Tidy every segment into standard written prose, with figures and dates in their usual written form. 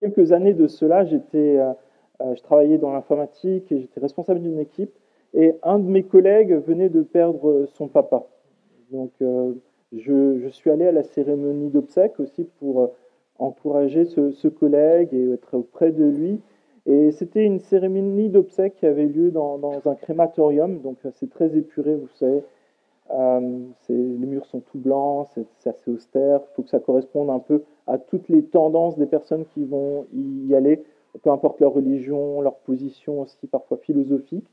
Quelques années de cela, je travaillais dans l'informatique et j'étais responsable d'une équipe. Et un de mes collègues venait de perdre son papa. Donc, je suis allé à la cérémonie d'obsèques aussi pour encourager ce collègue et être auprès de lui. Et c'était une cérémonie d'obsèques qui avait lieu dans un crématorium, donc c'est très épuré, vous savez. Les murs sont tout blancs, c'est assez austère. Il faut que ça corresponde un peu à toutes les tendances des personnes qui vont y aller, peu importe leur religion, leur position aussi parfois philosophique.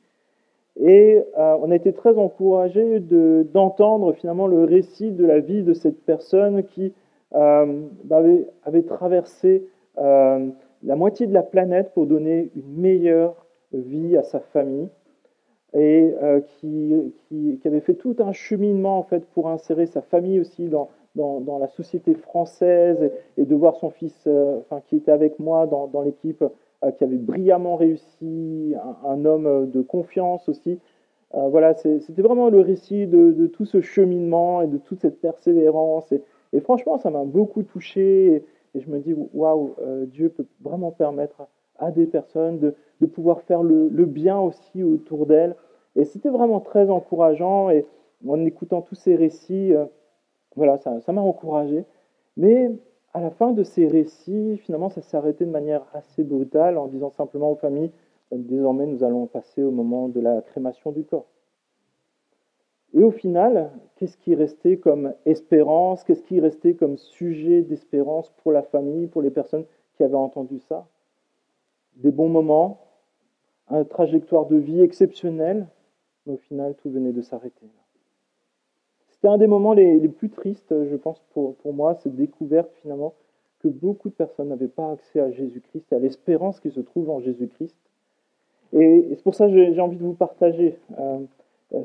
Et on a été très encouragés d'entendre finalement le récit de la vie de cette personne qui avait traversé la moitié de la planète pour donner une meilleure vie à sa famille et qui avait fait tout un cheminement en fait pour insérer sa famille aussi dans la société française et de voir son fils, qui était avec moi dans l'équipe, qui avait brillamment réussi, un homme de confiance aussi. Voilà, c'était vraiment le récit de tout ce cheminement et de toute cette persévérance. Et franchement, ça m'a beaucoup touché. Et je me dis, waouh, Dieu peut vraiment permettre à des personnes de pouvoir faire le bien aussi autour d'elles. Et c'était vraiment très encourageant. Et en écoutant tous ces récits, voilà, ça m'a encouragé. Mais à la fin de ces récits, finalement, ça s'est arrêté de manière assez brutale en disant simplement aux familles, désormais, nous allons passer au moment de la crémation du corps. Et au final, qu'est-ce qui restait comme espérance? Qu'est-ce qui restait comme sujet d'espérance pour la famille, pour les personnes qui avaient entendu ça? Des bons moments, une trajectoire de vie exceptionnelle, mais au final, tout venait de s'arrêter. C'était un des moments les plus tristes, je pense, pour moi, cette découverte finalement que beaucoup de personnes n'avaient pas accès à Jésus-Christ et à l'espérance qui se trouve en Jésus-Christ. Et c'est pour ça que j'ai envie de vous partager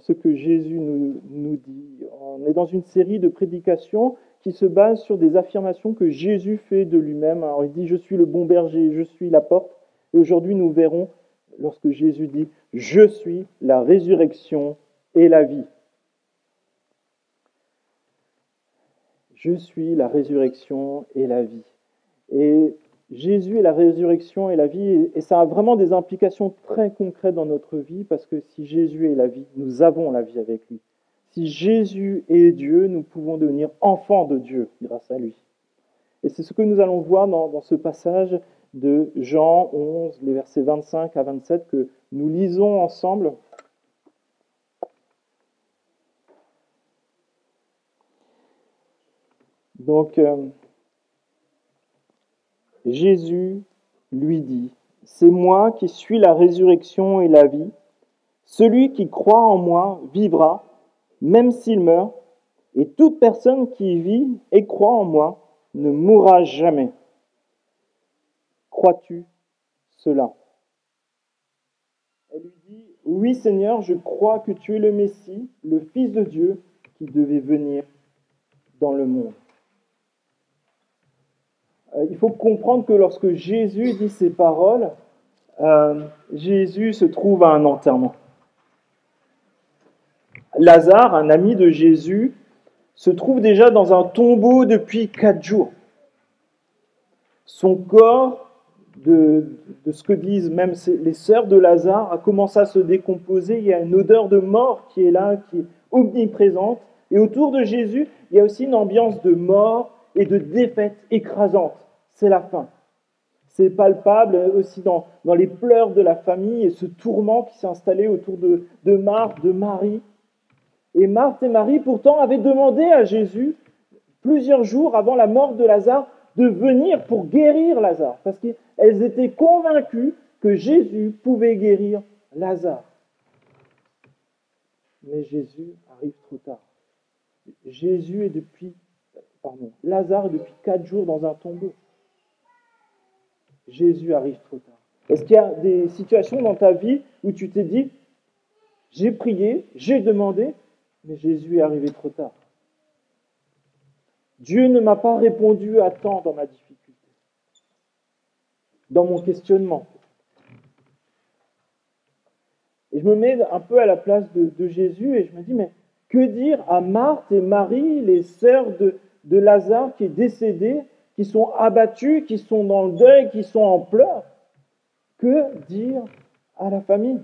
ce que Jésus nous dit. On est dans une série de prédications qui se basent sur des affirmations que Jésus fait de lui-même. Alors il dit, je suis le bon berger, je suis la porte. Et aujourd'hui, nous verrons lorsque Jésus dit, je suis la résurrection et la vie. Je suis la résurrection et la vie. Et Jésus est la résurrection et la vie, et ça a vraiment des implications très concrètes dans notre vie, parce que si Jésus est la vie, nous avons la vie avec lui. Si Jésus est Dieu, nous pouvons devenir enfants de Dieu grâce à lui. Et c'est ce que nous allons voir dans ce passage de Jean 11, les versets 25 à 27, que nous lisons ensemble. Donc, Jésus lui dit, « C'est moi qui suis la résurrection et la vie. Celui qui croit en moi vivra, même s'il meurt, et toute personne qui vit et croit en moi ne mourra jamais. Crois-tu cela ?» Elle lui dit, « Oui Seigneur, je crois que tu es le Messie, le Fils de Dieu, qui devait venir dans le monde. » Il faut comprendre que lorsque Jésus dit ces paroles, Jésus se trouve à un enterrement. Lazare, un ami de Jésus, se trouve déjà dans un tombeau depuis 4 jours. Son corps, de ce que disent même les sœurs de Lazare, a commencé à se décomposer. Il y a une odeur de mort qui est là, qui est omniprésente. Et autour de Jésus, il y a aussi une ambiance de mort et de défaite écrasante. C'est la fin. C'est palpable aussi dans les pleurs de la famille et ce tourment qui s'est installé autour de Marthe, de Marie. Et Marthe et Marie, pourtant, avaient demandé à Jésus, plusieurs jours avant la mort de Lazare, de venir pour guérir Lazare. Parce qu'elles étaient convaincues que Jésus pouvait guérir Lazare. Mais Jésus arrive trop tard. Lazare est depuis 4 jours dans un tombeau. Jésus arrive trop tard. Est-ce qu'il y a des situations dans ta vie où tu t'es dit, j'ai prié, j'ai demandé, mais Jésus est arrivé trop tard. Dieu ne m'a pas répondu à temps dans ma difficulté, dans mon questionnement. Et je me mets un peu à la place de Jésus et je me dis, mais que dire à Marthe et Marie, les sœurs de Lazare qui est décédé, qui sont abattus, qui sont dans le deuil, qui sont en pleurs. Que dire à la famille?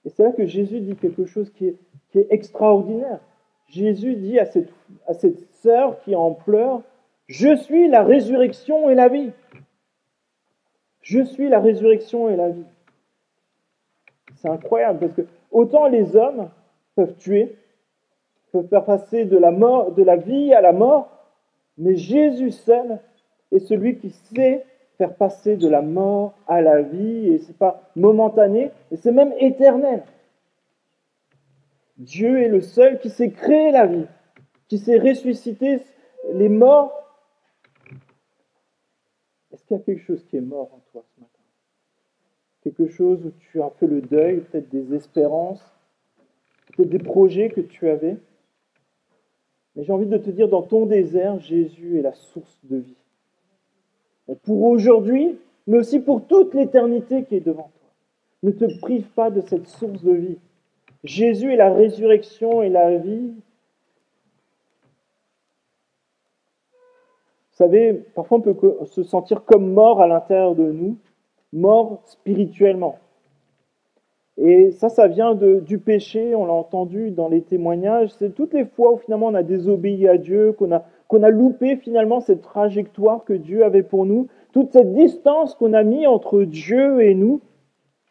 Et c'est là que Jésus dit quelque chose qui est extraordinaire. Jésus dit à cette sœur qui en pleure, « Je suis la résurrection et la vie. » Je suis la résurrection et la vie. C'est incroyable parce que autant les hommes peuvent tuer, peuvent faire passer de la vie à la mort, mais Jésus seul est celui qui sait faire passer de la mort à la vie, et c'est pas momentané, et c'est même éternel. Dieu est le seul qui sait créer la vie, qui sait ressusciter les morts. Est-ce qu'il y a quelque chose qui est mort en toi ce matin? Quelque chose où tu as fait le deuil, peut-être des espérances, peut-être des projets que tu avais. Mais j'ai envie de te dire, dans ton désert, Jésus est la source de vie. Et pour aujourd'hui, mais aussi pour toute l'éternité qui est devant toi. Ne te prive pas de cette source de vie. Jésus est la résurrection et la vie. Vous savez, parfois on peut se sentir comme mort à l'intérieur de nous, mort spirituellement. Et ça vient du péché, on l'a entendu dans les témoignages. C'est toutes les fois où finalement on a désobéi à Dieu, qu'on a loupé finalement cette trajectoire que Dieu avait pour nous, toute cette distance qu'on a mis entre Dieu et nous,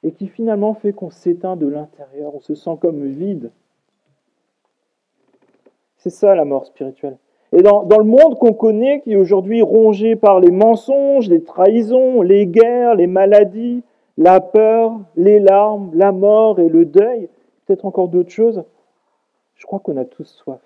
et qui finalement fait qu'on s'éteint de l'intérieur, on se sent comme vide. C'est ça la mort spirituelle. Et dans le monde qu'on connaît, qui est aujourd'hui rongé par les mensonges, les trahisons, les guerres, les maladies, la peur, les larmes, la mort et le deuil, peut-être encore d'autres choses, je crois qu'on a tous soif.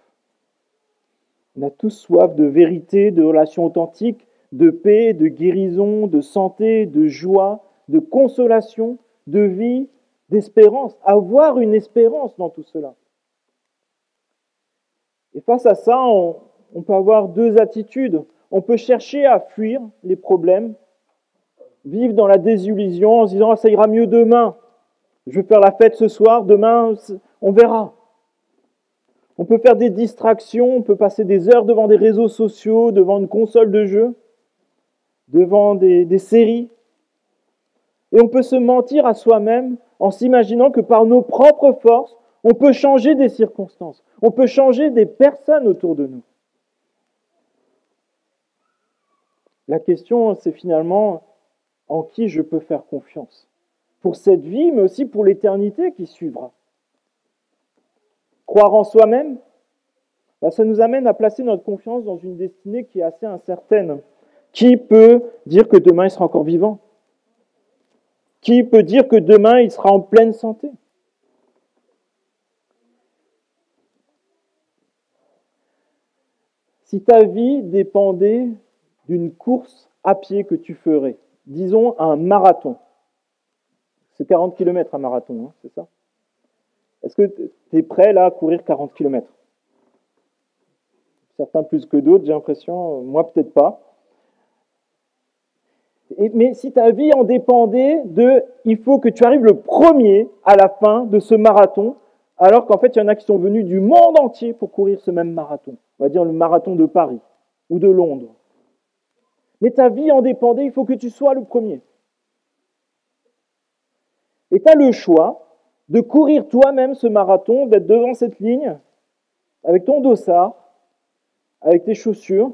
On a tous soif de vérité, de relations authentiques, de paix, de guérison, de santé, de joie, de consolation, de vie, d'espérance. Avoir une espérance dans tout cela. Et face à ça, on peut avoir deux attitudes. On peut chercher à fuir les problèmes, vivre dans la désillusion en se disant « ça ira mieux demain, je vais faire la fête ce soir, demain on verra ». On peut faire des distractions, on peut passer des heures devant des réseaux sociaux, devant une console de jeu, devant des séries. Et on peut se mentir à soi-même en s'imaginant que par nos propres forces, on peut changer des circonstances, on peut changer des personnes autour de nous. La question, c'est finalement en qui je peux faire confiance pour cette vie, mais aussi pour l'éternité qui suivra. Croire en soi-même, ça nous amène à placer notre confiance dans une destinée qui est assez incertaine. Qui peut dire que demain il sera encore vivant? Qui peut dire que demain il sera en pleine santé? Si ta vie dépendait d'une course à pied que tu ferais, disons un marathon, c'est 40 km un marathon, hein, c'est ça? Est-ce que tu es prêt là à courir 40 km? Certains plus que d'autres, j'ai l'impression, moi peut-être pas. Mais si ta vie en dépendait il faut que tu arrives le premier à la fin de ce marathon, alors qu'en fait il y en a qui sont venus du monde entier pour courir ce même marathon. On va dire le marathon de Paris ou de Londres. Mais ta vie en dépendait, il faut que tu sois le premier. Et tu as le choix de courir toi-même ce marathon, d'être devant cette ligne, avec ton dossard, avec tes chaussures,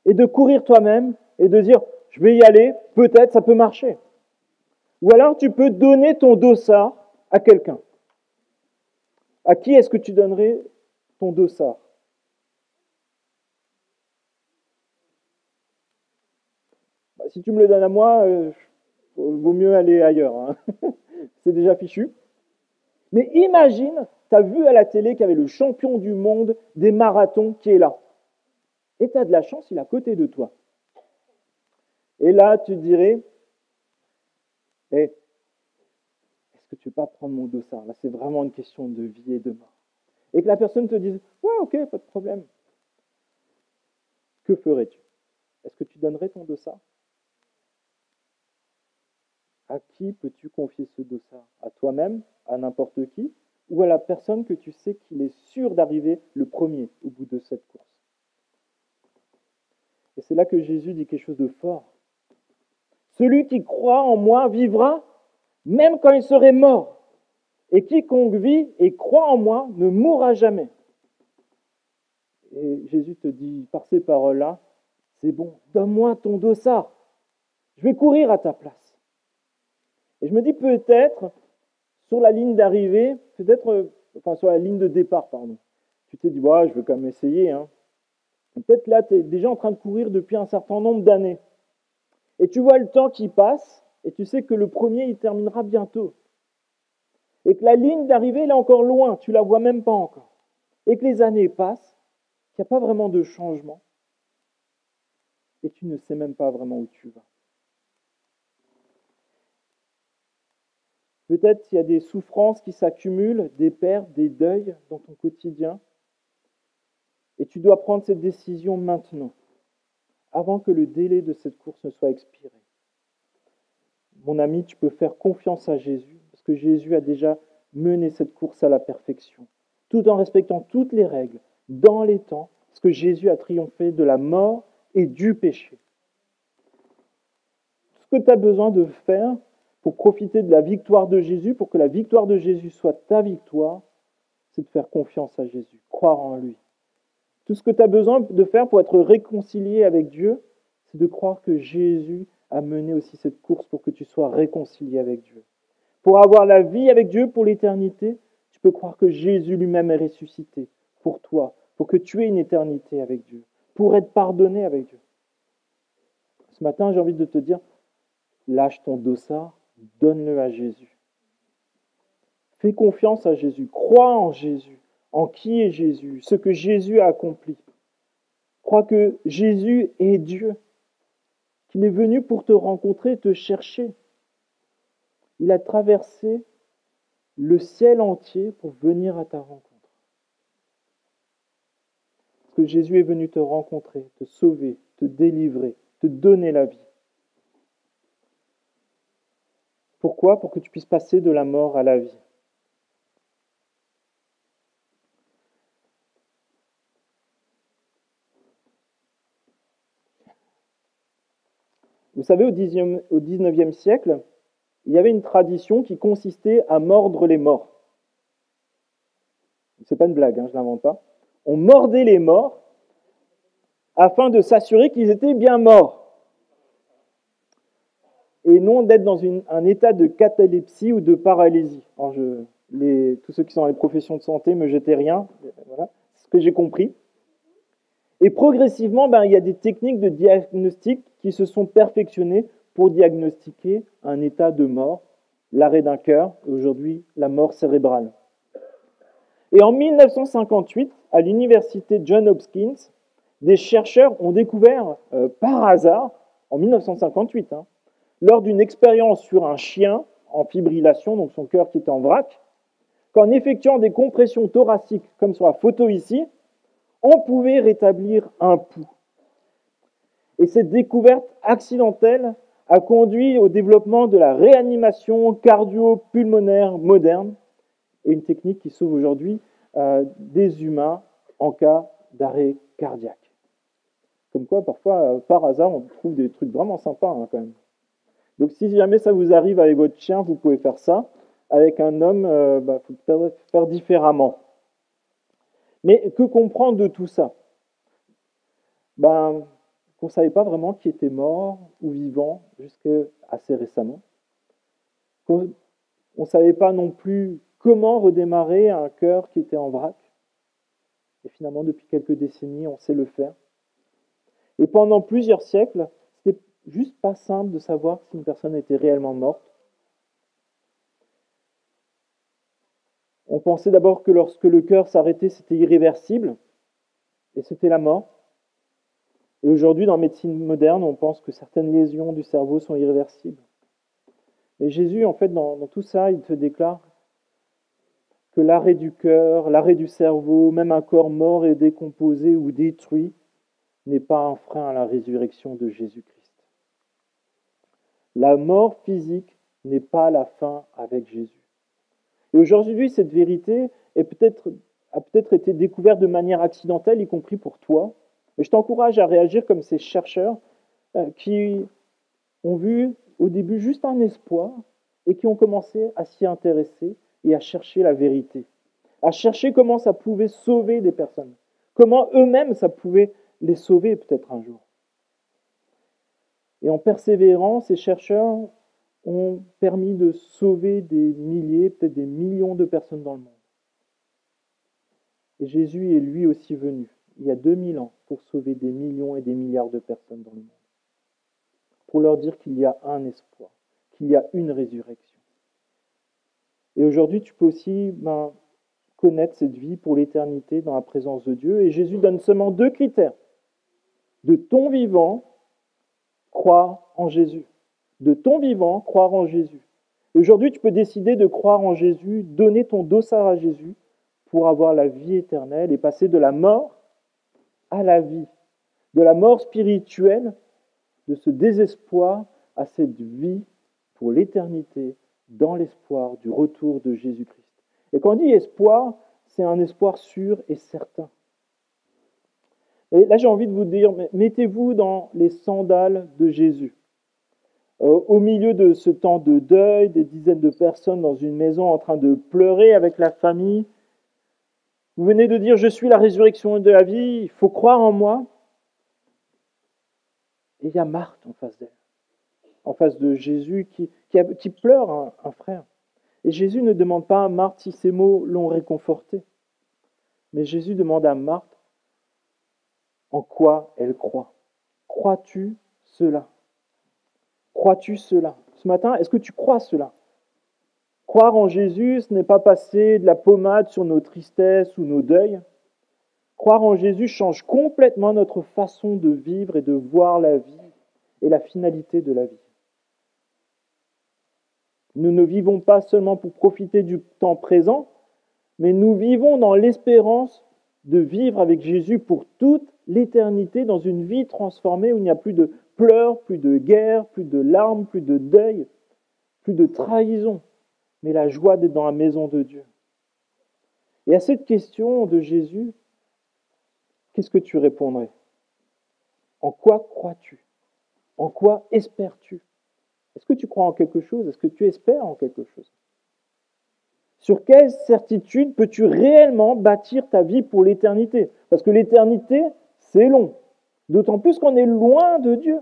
et de courir toi-même et de dire « je vais y aller, peut-être ça peut marcher ». Ou alors tu peux donner ton dossard à quelqu'un. À qui est-ce que tu donnerais ton dossard? Si tu me le donnes à moi, vaut mieux aller ailleurs. Hein. C'est déjà fichu. Mais imagine, tu as vu à la télé qu'il y avait le champion du monde des marathons qui est là. Et tu as de la chance, il est à côté de toi. Et là, tu te dirais, est-ce que tu ne veux pas prendre mon dossard? Là, c'est vraiment une question de vie et de mort. Et que la personne te dise, ouais, ok, pas de problème. Que ferais-tu? Est-ce que tu donnerais ton dossard? À qui peux-tu confier ce dossard? À toi-même? À n'importe qui? Ou à la personne que tu sais qu'il est sûr d'arriver le premier au bout de cette course? Et c'est là que Jésus dit quelque chose de fort. Celui qui croit en moi vivra, même quand il serait mort. Et quiconque vit et croit en moi ne mourra jamais. Et Jésus te dit par ces paroles-là, c'est bon, donne-moi ton dossard. Je vais courir à ta place. Et je me dis peut-être, sur la ligne d'arrivée, sur la ligne de départ, pardon. Tu t'es dit, ouais, je veux quand même essayer. Hein. Peut-être là, tu es déjà en train de courir depuis un certain nombre d'années. Et tu vois le temps qui passe, et tu sais que le premier, il terminera bientôt. Et que la ligne d'arrivée, elle est encore loin, tu la vois même pas encore. Et que les années passent, qu'il n'y a pas vraiment de changement. Et tu ne sais même pas vraiment où tu vas. Peut-être qu'il y a des souffrances qui s'accumulent, des pertes, des deuils dans ton quotidien. Et tu dois prendre cette décision maintenant, avant que le délai de cette course ne soit expiré. Mon ami, tu peux faire confiance à Jésus, parce que Jésus a déjà mené cette course à la perfection, tout en respectant toutes les règles, dans les temps, parce que Jésus a triomphé de la mort et du péché. Tout ce que tu as besoin de faire pour profiter de la victoire de Jésus, pour que la victoire de Jésus soit ta victoire, c'est de faire confiance à Jésus, croire en lui. Tout ce que tu as besoin de faire pour être réconcilié avec Dieu, c'est de croire que Jésus a mené aussi cette course pour que tu sois réconcilié avec Dieu. Pour avoir la vie avec Dieu pour l'éternité, tu peux croire que Jésus lui-même est ressuscité pour toi, pour que tu aies une éternité avec Dieu, pour être pardonné avec Dieu. Ce matin, j'ai envie de te dire, lâche ton dossard, donne-le à Jésus. Fais confiance à Jésus, crois en Jésus, en qui est Jésus, ce que Jésus a accompli. Crois que Jésus est Dieu, qu'il est venu pour te rencontrer, te chercher. Il a traversé le ciel entier pour venir à ta rencontre. Parce que Jésus est venu te rencontrer, te sauver, te délivrer, te donner la vie. Pourquoi ? Pour que tu puisses passer de la mort à la vie. Vous savez, au XIXe siècle, il y avait une tradition qui consistait à mordre les morts. C'est pas une blague, je ne l'invente pas. On mordait les morts afin de s'assurer qu'ils étaient bien morts. Et non d'être dans un état de catalepsie ou de paralysie. Alors tous ceux qui sont dans les professions de santé me jetez rien, voilà, c'est ce que j'ai compris. Et progressivement, il y a des techniques de diagnostic qui se sont perfectionnées pour diagnostiquer un état de mort, l'arrêt d'un cœur, et aujourd'hui la mort cérébrale. Et en 1958, à l'université Johns Hopkins, des chercheurs ont découvert par hasard, en 1958, lors d'une expérience sur un chien en fibrillation, donc son cœur qui était en vrac, qu'en effectuant des compressions thoraciques, comme sur la photo ici, on pouvait rétablir un pouls. Et cette découverte accidentelle a conduit au développement de la réanimation cardio-pulmonaire moderne, et une technique qui sauve aujourd'hui des humains en cas d'arrêt cardiaque. Comme quoi, parfois, par hasard, on trouve des trucs vraiment sympas quand même. Donc si jamais ça vous arrive avec votre chien, vous pouvez faire ça. Avec un homme, il faut peut-être faire différemment. Mais que comprendre de tout ça ? Qu'on ne savait pas vraiment qui était mort ou vivant jusqu'à assez récemment. On ne savait pas non plus comment redémarrer un cœur qui était en vrac. Et finalement, depuis quelques décennies, on sait le faire. Et pendant plusieurs siècles, c'était juste pas simple de savoir si une personne était réellement morte. On pensait d'abord que lorsque le cœur s'arrêtait, c'était irréversible, et c'était la mort. Et aujourd'hui, dans la médecine moderne, on pense que certaines lésions du cerveau sont irréversibles. Mais Jésus, en fait, dans tout ça, il te déclare que l'arrêt du cœur, l'arrêt du cerveau, même un corps mort et décomposé ou détruit, n'est pas un frein à la résurrection de Jésus-Christ. La mort physique n'est pas la fin avec Jésus. Et aujourd'hui, cette vérité a peut-être été découverte de manière accidentelle, y compris pour toi, Et je t'encourage à réagir comme ces chercheurs qui ont vu au début juste un espoir et qui ont commencé à s'y intéresser et à chercher la vérité, à chercher comment ça pouvait sauver des personnes, comment eux-mêmes ça pouvait les sauver peut-être un jour. Et en persévérant, ces chercheurs ont permis de sauver des milliers, peut-être des millions de personnes dans le monde. Et Jésus est lui aussi venu, il y a 2000 ans, pour sauver des millions et des milliards de personnes dans le monde. Pour leur dire qu'il y a un espoir, qu'il y a une résurrection. Et aujourd'hui, tu peux aussi connaître cette vie pour l'éternité dans la présence de Dieu. Et Jésus donne seulement 2 critères. De ton vivant, croire en Jésus. De ton vivant, croire en Jésus. Et aujourd'hui, tu peux décider de croire en Jésus, donner ton dossard à Jésus pour avoir la vie éternelle et passer de la mort à la vie, de la mort spirituelle, de ce désespoir à cette vie pour l'éternité, dans l'espoir du retour de Jésus-Christ. Et quand on dit espoir, c'est un espoir sûr et certain. Et là, j'ai envie de vous dire, mettez-vous dans les sandales de Jésus. Au milieu de ce temps de deuil, des dizaines de personnes dans une maison en train de pleurer avec la famille, vous venez de dire, je suis la résurrection de la vie, il faut croire en moi. Et il y a Marthe en face d'elle, en face de Jésus qui pleure un frère. Et Jésus ne demande pas à Marthe si ces mots l'ont réconforté, mais Jésus demande à Marthe en quoi elle croit. Crois-tu cela? Crois-tu cela? Ce matin, est-ce que tu crois cela? Croire en Jésus, ce n'est pas passer de la pommade sur nos tristesses ou nos deuils. Croire en Jésus change complètement notre façon de vivre et de voir la vie et la finalité de la vie. Nous ne vivons pas seulement pour profiter du temps présent, mais nous vivons dans l'espérance de vivre avec Jésus pour toute l'éternité dans une vie transformée où il n'y a plus de pleurs, plus de guerre, plus de larmes, plus de deuil, plus de trahison, mais la joie d'être dans la maison de Dieu. Et à cette question de Jésus, qu'est-ce que tu répondrais? En quoi crois-tu? En quoi espères-tu? Est-ce que tu crois en quelque chose? Est-ce que tu espères en quelque chose? Sur quelle certitude peux-tu réellement bâtir ta vie pour l'éternité? Parce que l'éternité, c'est long. D'autant plus qu'on est loin de Dieu.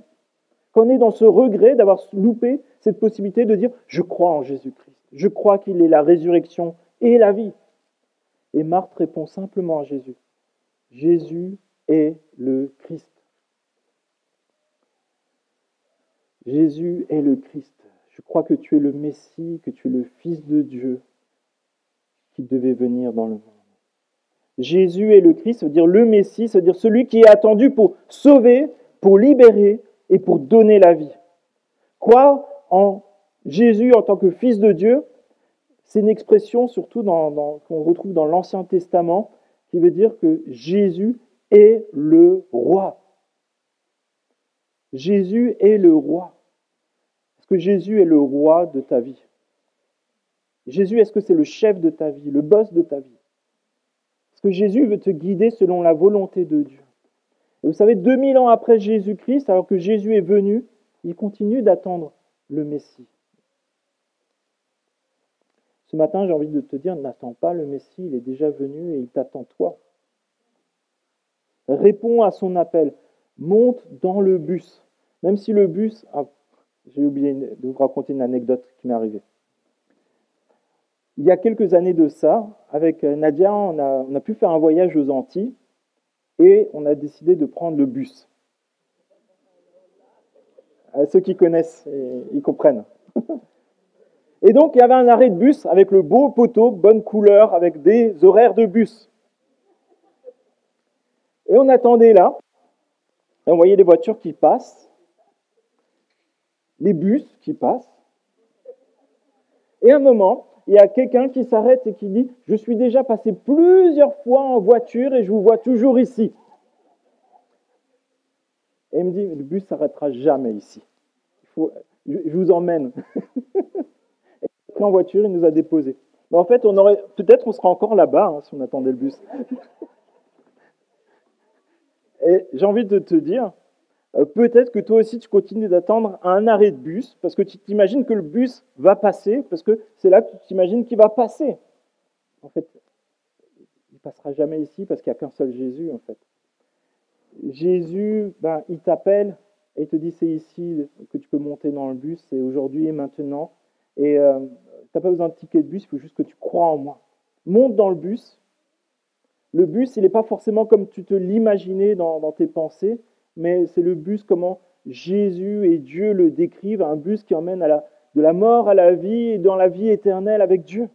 Qu'on est dans ce regret d'avoir loupé cette possibilité de dire « Je crois en Jésus-Christ. Je crois qu'il est la résurrection et la vie. » Et Marthe répond simplement à Jésus. Jésus est le Christ. Jésus est le Christ. Je crois que tu es le Messie, que tu es le Fils de Dieu qui devait venir dans le monde. Jésus est le Christ, ça veut dire le Messie, ça veut dire celui qui est attendu pour sauver, pour libérer et pour donner la vie. Croire en Jésus en tant que Fils de Dieu, c'est une expression surtout qu'on retrouve dans l'Ancien Testament qui veut dire que Jésus est le roi. Jésus est le roi. Est-ce que Jésus est le roi de ta vie? Jésus, est-ce que c'est le chef de ta vie, le boss de ta vie? Est-ce que Jésus veut te guider selon la volonté de Dieu? Et vous savez, 2000 ans après Jésus-Christ, alors que Jésus est venu, il continue d'attendre le Messie. Ce matin, j'ai envie de te dire, n'attends pas le Messie, il est déjà venu et il t'attend toi. Réponds à son appel, monte dans le bus. Même si le bus... j'ai oublié de vous raconter une anecdote qui m'est arrivée. Il y a quelques années de ça, avec Nadia, on a pu faire un voyage aux Antilles et on a décidé de prendre le bus. Ceux qui connaissent, ils comprennent. Et donc, il y avait un arrêt de bus avec le beau poteau, bonne couleur, avec des horaires de bus. Et on attendait là, et on voyait les voitures qui passent, les bus qui passent. Et à un moment, il y a quelqu'un qui s'arrête et qui dit « Je suis déjà passé plusieurs fois en voiture et je vous vois toujours ici. » Et il me dit « Le bus ne s'arrêtera jamais ici. Je vous emmène. » En voiture, il nous a déposés. Mais en fait, peut-être on sera encore là-bas si on attendait le bus. Et j'ai envie de te dire, peut-être que toi aussi tu continues d'attendre un arrêt de bus, parce que tu t'imagines que le bus va passer, parce que c'est là que tu t'imagines qu'il va passer. En fait, il ne passera jamais ici parce qu'il n'y a qu'un seul Jésus, en fait. Jésus, ben, il t'appelle et il te dit c'est ici que tu peux monter dans le bus, c'est aujourd'hui et maintenant. Et tu n'as pas besoin de ticket de bus, il faut juste que tu crois en moi. Monte dans le bus. Le bus, il n'est pas forcément comme tu te l'imaginais dans tes pensées, mais c'est le bus comment Jésus et Dieu le décrivent, un bus qui emmène de la mort à la vie et dans la vie éternelle avec Dieu.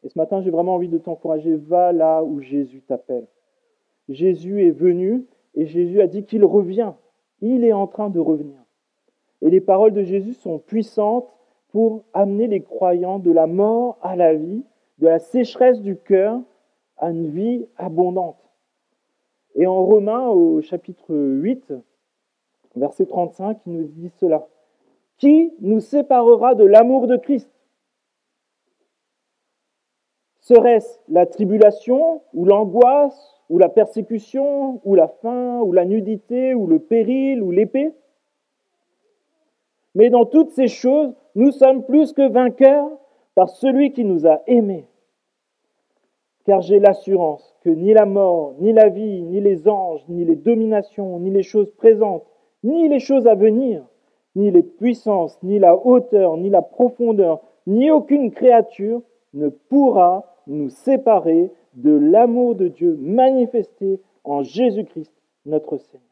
Et ce matin, j'ai vraiment envie de t'encourager, va là où Jésus t'appelle. Jésus est venu et Jésus a dit qu'il revient. Il est en train de revenir. Et les paroles de Jésus sont puissantes pour amener les croyants de la mort à la vie, de la sécheresse du cœur à une vie abondante. Et en Romains, au chapitre 8, verset 35, il nous dit cela. Qui nous séparera de l'amour de Christ? Serait-ce la tribulation, ou l'angoisse, ou la persécution, ou la faim, ou la nudité, ou le péril, ou l'épée? Mais dans toutes ces choses, nous sommes plus que vainqueurs par celui qui nous a aimés. Car j'ai l'assurance que ni la mort, ni la vie, ni les anges, ni les dominations, ni les choses présentes, ni les choses à venir, ni les puissances, ni la hauteur, ni la profondeur, ni aucune créature ne pourra nous séparer de l'amour de Dieu manifesté en Jésus-Christ, notre Seigneur.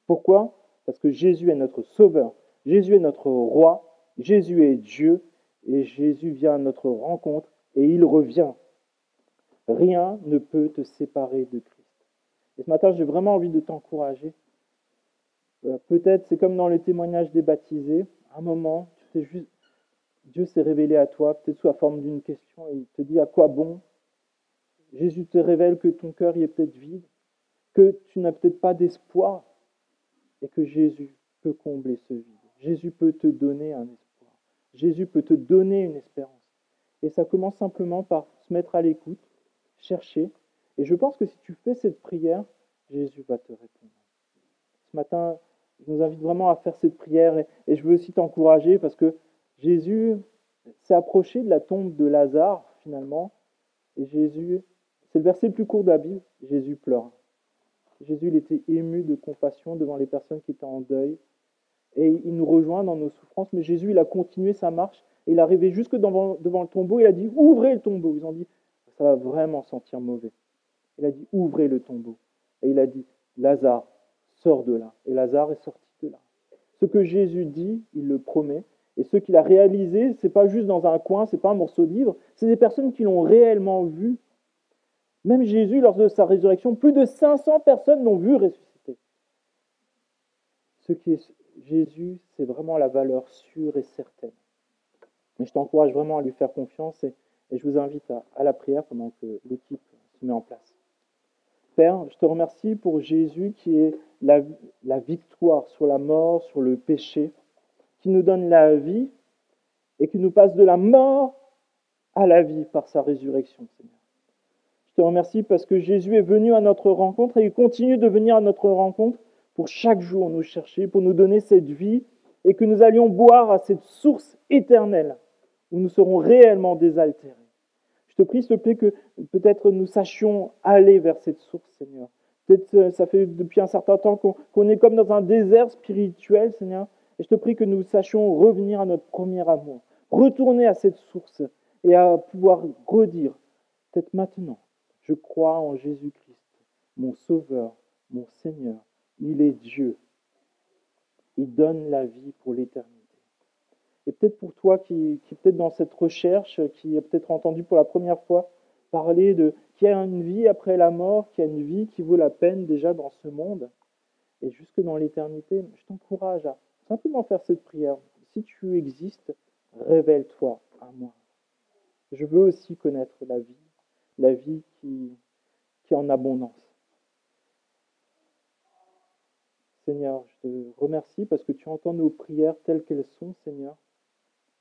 Pourquoi? Parce que Jésus est notre Sauveur, Jésus est notre Roi, Jésus est Dieu, et Jésus vient à notre rencontre, et il revient. Rien ne peut te séparer de Christ. Et ce matin, j'ai vraiment envie de t'encourager. Peut-être, c'est comme dans le témoignage des baptisés, à un moment, Dieu s'est révélé à toi, peut-être sous la forme d'une question, et il te dit à quoi bon. Jésus te révèle que ton cœur y est peut-être vide, que tu n'as peut-être pas d'espoir, et que Jésus peut combler ce vide. Jésus peut te donner un espoir. Jésus peut te donner une espérance. Et ça commence simplement par se mettre à l'écoute, chercher. Et je pense que si tu fais cette prière, Jésus va te répondre. Ce matin, je nous invite vraiment à faire cette prière et je veux aussi t'encourager parce que Jésus s'est approché de la tombe de Lazare finalement et Jésus, c'est le verset le plus court de la Bible, Jésus pleure. Jésus il était ému de compassion devant les personnes qui étaient en deuil et il nous rejoint dans nos souffrances, mais Jésus il a continué sa marche et il est arrivé jusque devant le tombeau, il a dit ouvrez le tombeau. Ils ont dit ça va vraiment sentir mauvais. Il a dit ouvrez le tombeau et il a dit Lazare sors de là. Et Lazare est sorti de là. Ce que Jésus dit, il le promet. Et ce qu'il a réalisé, ce n'est pas juste dans un coin, ce n'est pas un morceau de livre, c'est des personnes qui l'ont réellement vu. Même Jésus, lors de sa résurrection, plus de 500 personnes l'ont vu ressusciter. Ce qui est Jésus, c'est vraiment la valeur sûre et certaine. Mais je t'encourage vraiment à lui faire confiance et je vous invite à la prière pendant que l'équipe se met en place. Père, je te remercie pour Jésus qui est la victoire sur la mort, sur le péché, qui nous donne la vie et qui nous passe de la mort à la vie par sa résurrection, Seigneur. Je te remercie parce que Jésus est venu à notre rencontre et il continue de venir à notre rencontre pour chaque jour nous chercher, pour nous donner cette vie et que nous allions boire à cette source éternelle où nous serons réellement désaltérés. Je te prie, s'il te plaît, que peut-être nous sachions aller vers cette source, Seigneur. Peut-être ça fait depuis un certain temps qu'on est comme dans un désert spirituel, Seigneur. Et je te prie que nous sachions revenir à notre premier amour, retourner à cette source et à pouvoir redire, peut-être maintenant, je crois en Jésus-Christ, mon Sauveur, mon Seigneur. Il est Dieu. Il donne la vie pour l'éternité. Et peut-être pour toi qui est peut-être dans cette recherche, qui a peut-être entendu pour la première fois parler qu'il y a une vie après la mort, qu'il y a une vie qui vaut la peine déjà dans ce monde et jusque dans l'éternité, je t'encourage à simplement faire cette prière. Si tu existes, révèle-toi à moi. Je veux aussi connaître la vie qui est en abondance. Seigneur, je te remercie parce que tu entends nos prières telles qu'elles sont, Seigneur,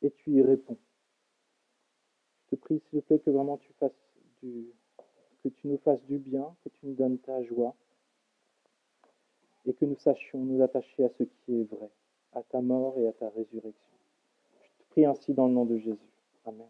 et tu y réponds. Je te prie, s'il te plaît, que vraiment tu fasses que tu nous fasses du bien, que tu nous donnes ta joie, et que nous sachions nous attacher à ce qui est vrai, à ta mort et à ta résurrection. Je te prie ainsi dans le nom de Jésus. Amen.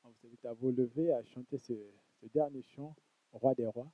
On vous invite à vous lever, à chanter ce dernier chant, Roi des rois.